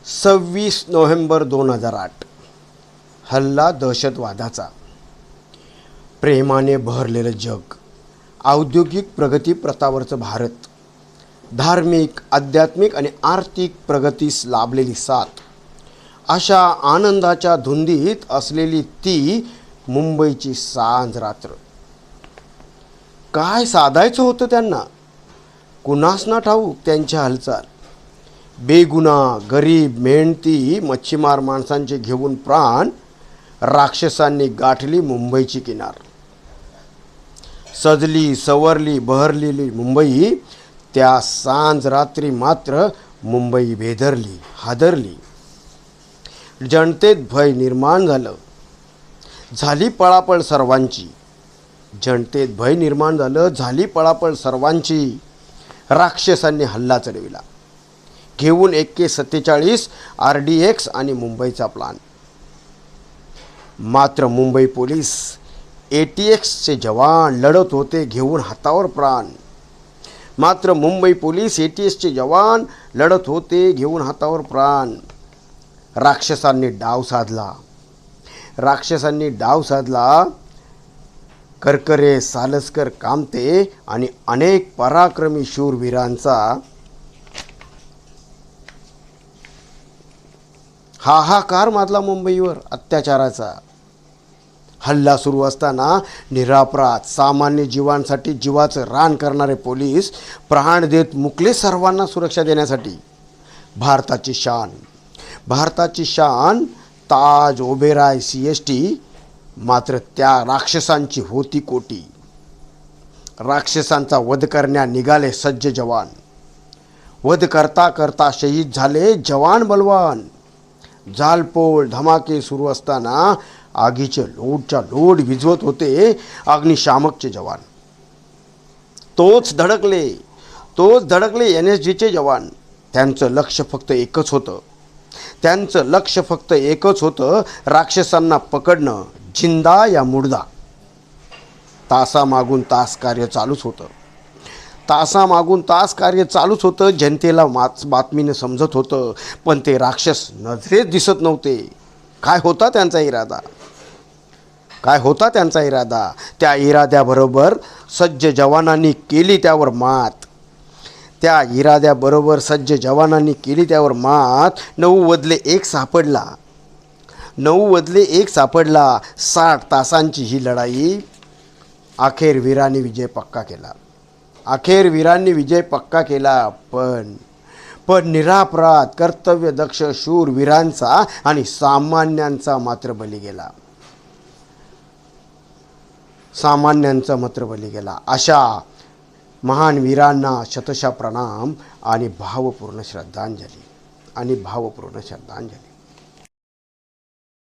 26 November 2008 हल्ला दहशतवादाचा. प्रेमाने बहरलेलं जग, औद्योगिक प्रगती प्रतावरचं भारत, धार्मिक, आध्यात्मिक आणि आर्थिक प्रगतीस लाभलेली साथ, अशा आनंदाच्या धुंदीत असलेली ती मुंबईची सांज रात्र. काय साधायचं होतं त्यांना, कुणास ना ठाऊक त्यांच्या हालचाल. बेगुन्हा, गरीब, मेहनती मच्छीमार माणसांचे घेऊन प्राण राक्षसांनी गाठली मुंबईची किनार. सजली, सवरली, बहरलेली मुंबई त्या सांज रात्री मात्र मुंबई भेदरली, हादरली. जनतेत भय निर्माण झालं, झाली पळापळ सर्वांची. जनतेत भय निर्माण झालं, झाली पळापळ सर्वांची. राक्षसांनी हल्ला चढविला, घेऊन AK-47 RDX आणि मुंबईचा प्लान. मात्र मुंबई पोलीस ATXचे जवान लढत होते घेऊन हातावर प्राण. मात्र मुंबई पोलीस ATXचे जवान लढत होते घेऊन हातावर प्राण. राक्षसांनी डाव साधला, राक्षसांनी डाव साधला. करकरे, सालसकर, कामते आणि अनेक पराक्रमी शूरवीरांचा हाहाकार माजला मुंबईवर अत्याचाराचा. हल्ला सुरू असताना निरापराध सामान्य जीवांसाठी जीवाचं रान करणारे पोलीस प्राण देत मुकले सर्वांना सुरक्षा देण्यासाठी. भारताची शान, भारताची शान ताज, ओबेरॉय, CST. मात्र त्या राक्षसांची होती कोटी. राक्षसांचा वध करण्या निघाले सज्ज जवान. वध करता करता शहीद झाले जवान बलवान. जालपोळ धमाके सुरू असताना आगीचे लोटच्या लोट विझवत होते अग्निशामकचे जवान. तोच धडकले NSGचे जवान. त्यांचं लक्ष फक्त एकच होतं, त्यांचं लक्ष फक्त एकच होतं, राक्षसांना पकडणं, जिंदा या मुर्दा. तासामागून तास कार्य चालूच होतं, तासामागून तास कार्य चालूच होतं. जनतेला बातमीनं समजत होतं, पण ते राक्षस नजरेत दिसत नव्हते. काय होता त्यांचा इरादा, काय होता त्यांचा इरादा? त्या इराद्याबरोबर सज्ज जवानांनी केली त्यावर मात. त्या इराद्याबरोबर सज्ज जवानांनी केली त्यावर मात. 9 बदले 1 सापडला, 9 बदले 1 सापडला. 60 तासांची ही लढाई. अखेर वीरांनी विजय पक्का केला, अखेर वीरांनी विजय पक्का केला. पण निरापराध, कर्तव्यदक्ष शूरवीरांचा आणि सामान्यांचा मात्र बली गेला, सामान्यांचा मात्र बली गेला. अशा महान वीरांना शतशः प्रणाम आणि भावपूर्ण श्रद्धांजली,